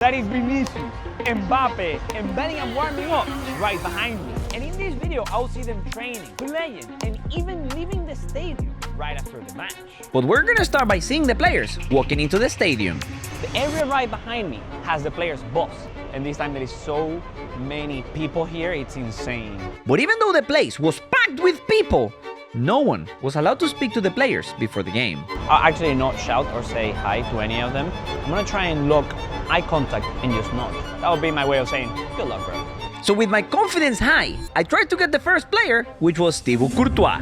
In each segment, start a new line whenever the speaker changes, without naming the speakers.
That is Vinicius, Mbappe, and Bellingham warming up right behind me. And in this video, I'll see them training, playing, and even leaving the stadium right after the match.
But we're gonna start by seeing the players walking into the stadium.
The area right behind me has the players' bus, and this time there is so many people here, it's insane.
But even though the place was packed with people, no one was allowed to speak to the players before the game.
I'll actually not shout or say hi to any of them. I'm gonna try and look eye contact and just nod. That would be my way of saying, good luck, bro.
So with my confidence high, I tried to get the first player, which was Thibaut Courtois.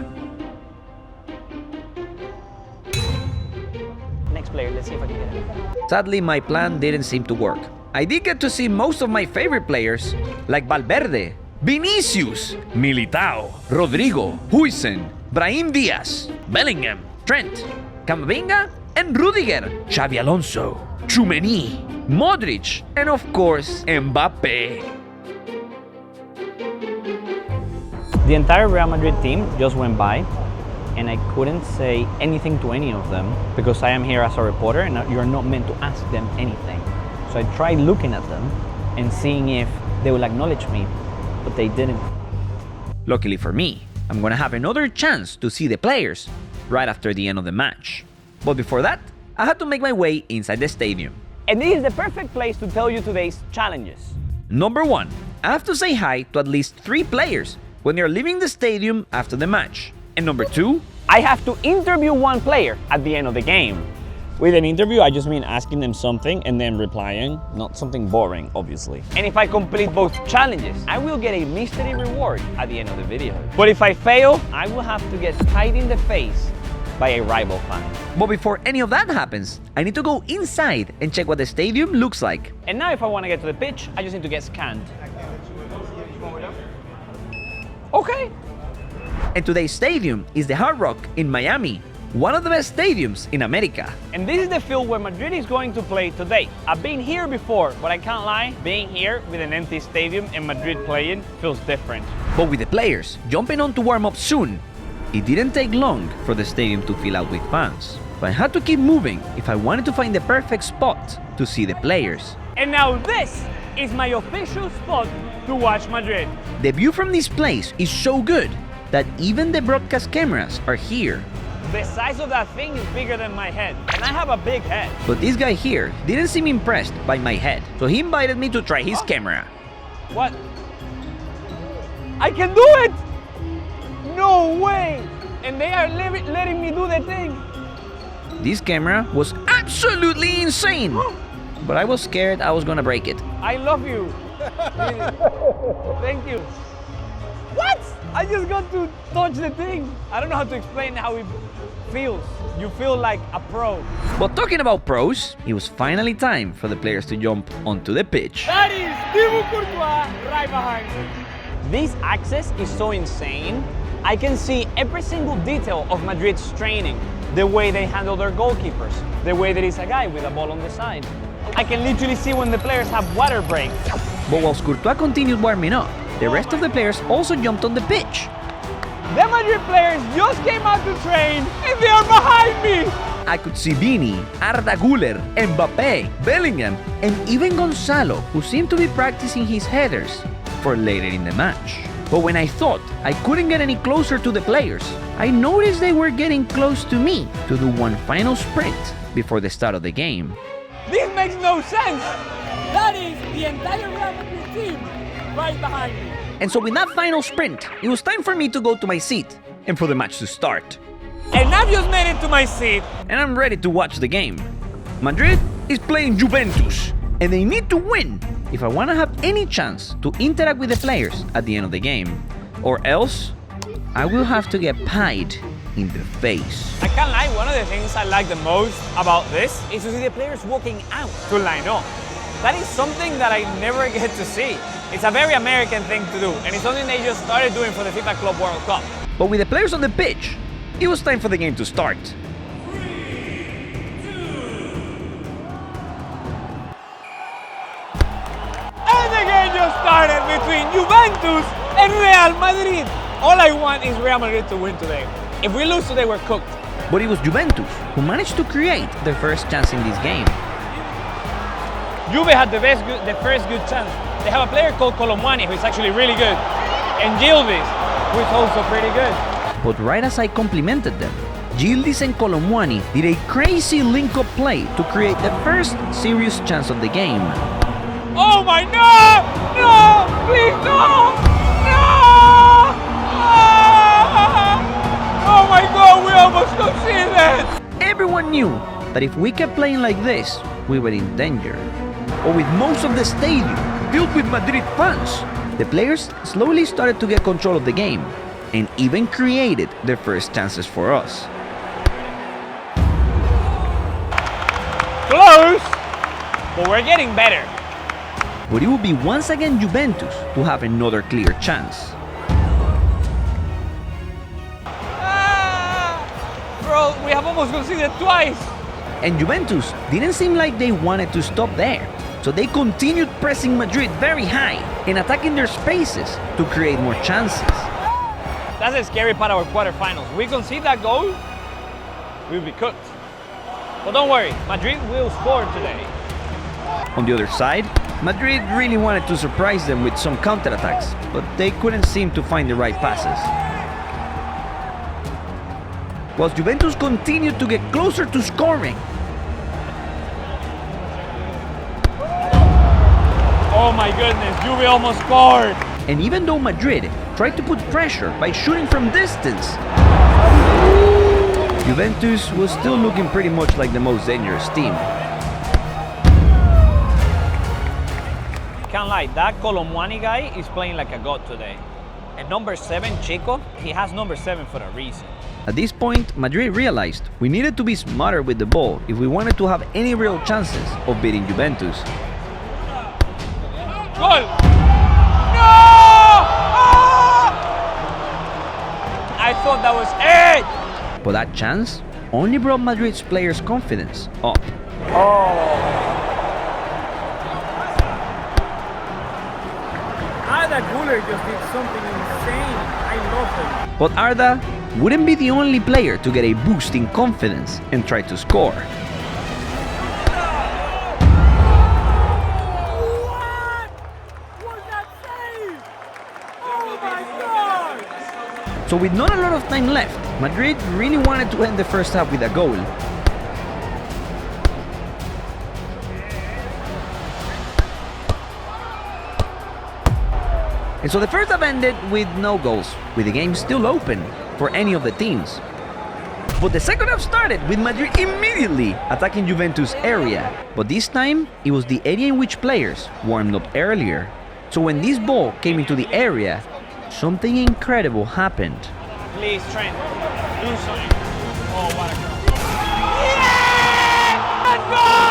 Next player, let's see if I can get it.
Sadly, my plan didn't seem to work. I did get to see most of my favorite players, like Valverde, Vinicius, Militao, Rodrigo, Huijsen, Brahim Diaz, Bellingham, Trent, Camavinga, and Rudiger, Xabi Alonso, Tchouaméni, Modric, and of course, Mbappe.
The entire Real Madrid team just went by, and I couldn't say anything to any of them because I am here as a reporter and you're not meant to ask them anything. So I tried looking at them and seeing if they will acknowledge me, but they didn't.
Luckily for me, I'm gonna have another chance to see the players right after the end of the match. But before that, I had to make my way inside the stadium.
And this is the perfect place to tell you today's challenges.
Number 1, I have to say hi to at least 3 players when they're leaving the stadium after the match. And number 2,
I have to interview one player at the end of the game. With an interview, I just mean asking them something and then replying, not something boring, obviously. And if I complete both challenges, I will get a mystery reward at the end of the video. But if I fail, I will have to get tied in the face by a rival fan.
But before any of that happens, I need to go inside and check what the stadium looks like.
And now if I want to get to the pitch, I just need to get scanned. Okay.
And today's stadium is the Hard Rock in Miami, one of the best stadiums in America.
And this is the field where Madrid is going to play today. I've been here before, but I can't lie, being here with an empty stadium and Madrid playing feels different.
But with the players jumping on to warm up soon, it didn't take long for the stadium to fill out with fans. But I had to keep moving if I wanted to find the perfect spot to see the players.
And now this is my official spot to watch Madrid.
The view from this place is so good that even the broadcast cameras are here.
The size of that thing is bigger than my head, and I have a big head.
But this guy here didn't seem impressed by my head, so he invited me to try his camera.
What? I can do it! No way! And they are letting me do the thing.
This camera was absolutely insane, but I was scared I was gonna break it.
I love you. Thank you. What? I just got to touch the thing. I don't know how to explain how it feels. You feel like a pro.
But talking about pros, it was finally time for the players to jump onto the pitch.
That is Thibaut Courtois right behind me. This access is so insane. I can see every single detail of Madrid's training. The way they handle their goalkeepers. The way there is a guy with a ball on the side. I can literally see when the players have water breaks.
But whilst Courtois continued warming up, the rest of the players also jumped on the pitch.
The Madrid players just came out to train and they are behind me!
I could see Vini, Arda Güler, Mbappe, Bellingham, and even Gonzalo, who seemed to be practicing his headers for later in the match. But when I thought I couldn't get any closer to the players, I noticed they were getting close to me to do one final sprint before the start of the game.
This makes no sense! That is the entire Real Madrid team right behind me.
And so with that final sprint, it was time for me to go to my seat and for the match to start.
And I just made it to my seat.
And I'm ready to watch the game. Madrid is playing Juventus, and they need to win if I want to have any chance to interact with the players at the end of the game. Or else, I will have to get pied in the face.
I can't lie, one of the things I like the most about this is to see the players walking out to line up. That is something that I never get to see. It's a very American thing to do, and it's something they just started doing for the FIFA Club World Cup.
But with the players on the pitch, it was time for the game to start.
3, 2. And the game just started between Juventus and Real Madrid. All I want is Real Madrid to win today. If we lose today, we're cooked.
But it was Juventus who managed to create their first chance in this game.
Juve had the first good chance. They have a player called Colomwani who is actually really good, and Gilvis, who is also pretty good.
But right as I complimented them, Gildis and Colomwani did a crazy link-up play to create the first serious chance of the game.
Oh my no! No! Please no! No! Ah! Oh my god, we almost conceded!
Everyone knew that if we kept playing like this, we were in danger. But with most of the stadium filled with Madrid fans, the players slowly started to get control of the game and even created their first chances for us.
Close! But we're getting better.
But it would be once again Juventus to have another clear chance.
Bro, we have almost conceded twice.
And Juventus didn't seem like they wanted to stop there. So they continued pressing Madrid very high and attacking their spaces to create more chances.
That's the scary part of our quarterfinals. We concede that goal, we'll be cooked. But don't worry, Madrid will score today.
On the other side, Madrid really wanted to surprise them with some counterattacks, but they couldn't seem to find the right passes. Whilst Juventus continued to get closer to scoring.
Oh my goodness, Juve almost scored.
And even though Madrid tried to put pressure by shooting from distance, Juventus was still looking pretty much like the most dangerous team.
Can't lie, that Colomwani guy is playing like a god today. And number 7, Chico, he has number 7 for a reason.
At this point, Madrid realized we needed to be smarter with the ball if we wanted to have any real chances of beating Juventus.
Goal! No! Ah! I thought that was it!
But that chance only brought Madrid's players' confidence up.
Arda Güler just did something insane. I love him.
But Arda wouldn't be the only player to get a boost in confidence and try to score.
What was that save? Oh my God!
So with not a lot of time left, Madrid really wanted to end the first half with a goal. And so the first half ended with no goals, with the game still open for any of the teams. But the second half started with Madrid immediately attacking Juventus' area. But this time, it was the area in which players warmed up earlier. So when this ball came into the area, something incredible happened.
Please, Trent, do something. Oh, what a goal.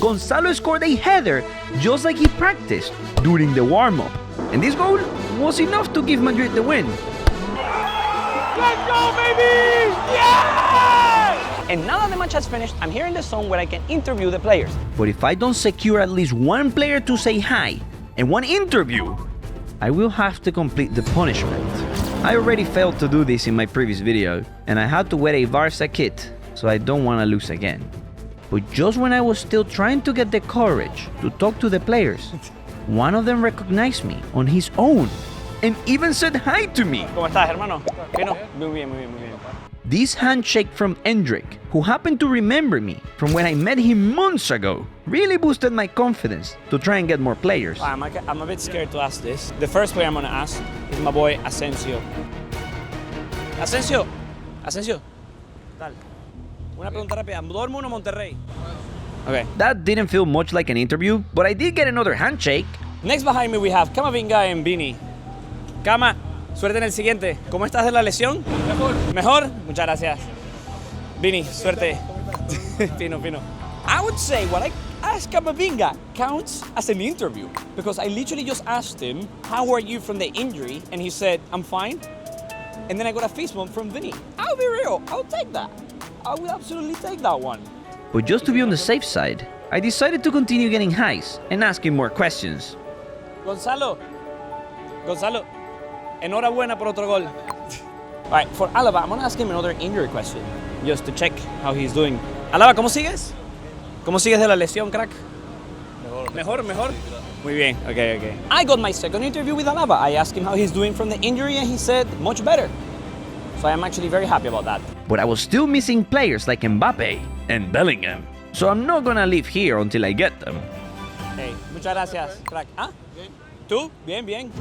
Gonzalo scored a header just like he practiced during the warm-up. And this goal was enough to give Madrid the win.
Let's go, baby! Yeah! And now that the match has finished, I'm here in the zone where I can interview the players.
But if I don't secure at least one player to say hi and one interview, I will have to complete the punishment. I already failed to do this in my previous video, and I had to wear a Barca kit, so I don't want to lose again. But just when I was still trying to get the courage to talk to the players, one of them recognized me on his own and even said hi to me.
¿Cómo estás, hermano? ¿Vino? Muy bien, muy bien, muy bien.
This handshake from Endrick, who happened to remember me from when I met him months ago, really boosted my confidence to try and get more players.
I'm a bit scared to ask this. The first player I'm going to ask is my boy Asensio. Asensio, tal. Una pregunta rápida. ¿Dortmund o Monterrey? Okay.
That didn't feel much like an interview, but I did get another handshake.
Next behind me we have Camavinga and Vini. Cama, suerte en el siguiente. ¿Cómo estás de la lesión?
Mejor.
¿Mejor? Muchas gracias. Vini, suerte. Fino. I would say what I asked Camavinga counts as an interview because I literally just asked him, how are you from the injury? And he said, I'm fine. And then I got a fist bump from Vini. I'll be real, I'll take that. I will absolutely take that one.
But just to be on the safe side, I decided to continue getting highs and asking more questions.
Gonzalo, enhorabuena por otro gol. Alright, for Alaba, I'm gonna ask him another injury question, just to check how he's doing. Alaba, ¿cómo sigues? ¿Cómo sigues de la lesión, crack? Mejor. Muy bien, okay. I got my second interview with Alaba. I asked him how he's doing from the injury and he said much better. So I'm actually very happy about that.
But I was still missing players like Mbappe and Bellingham. So I'm not gonna leave here until I get them.
Hey, muchas gracias, crack. ¿Ah? ¿Tú? Bien.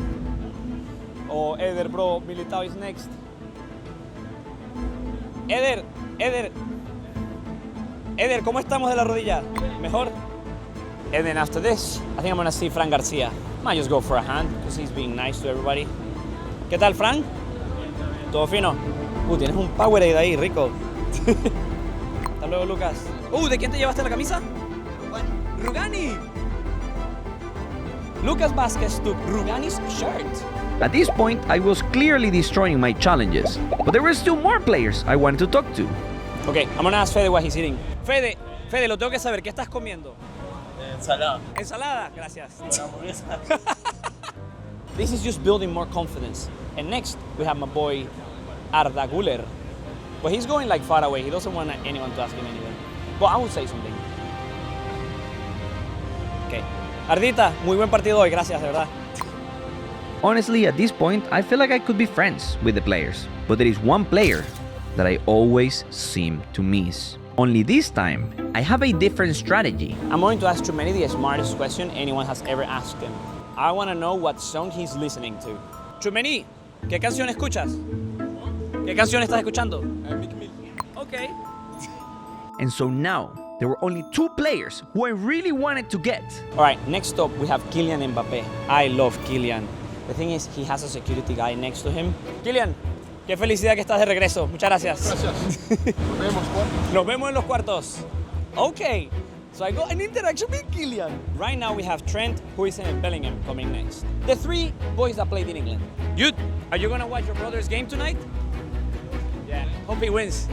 Oh, Eder, bro, Militao is next. Eder, ¿cómo estamos de la rodilla? ¿Mejor? And then after this, I think I'm gonna see Fran Garcia. Might just go for a hand, because he's being nice to everybody. ¿Qué tal, Fran? ¿Todo fino? Tienes un Powerade ahí, rico. Hasta luego, Lucas. ¿De quién te llevaste la camisa? Rugani. Lucas Vázquez took Rugani's shirt.
At this point, I was clearly destroying my challenges, but there were still more players I wanted to talk to.
Okay, I'm gonna ask Fede what he's eating. Fede, lo tengo que saber, ¿qué estás comiendo? Ensalada, gracias. This is just building more confidence. And next, we have my boy Arda Güler. But he's going like far away. He doesn't want anyone to ask him anything. But I will say something. Okay. Ardita, muy buen partido hoy, gracias, de verdad.
Honestly, at this point, I feel like I could be friends with the players. But there is one player that I always seem to miss. Only this time, I have a different strategy.
I'm going to ask Chumeni the smartest question anyone has ever asked him. I want to know what song he's listening to. Chumeni, ¿qué canción escuchas? ¿Qué canción estás escuchando? Okay.
And so now, there were only two players who I really wanted to get.
All right, next up we have Kylian Mbappe. I love Kylian. The thing is, he has a security guy next to him. Kylian, qué felicidad que estás de regreso. Muchas gracias.
Gracias.
Nos vemos en los cuartos. Okay, so I got an interaction with Kylian. Right now we have Trent, Huijsen, and Bellingham coming next. The three boys that played in England. Jude, are you gonna watch your brother's game tonight? Yeah, hope he wins.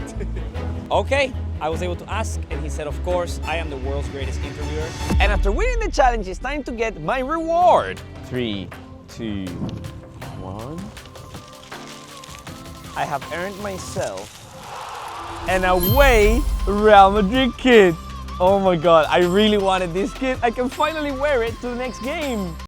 Okay, I was able to ask, and he said, of course, I am the world's greatest interviewer. And after winning the challenge, it's time to get my reward. 3, 2, 1. I have earned myself an away Real Madrid kit. Oh my God, I really wanted this kit. I can finally wear it to the next game.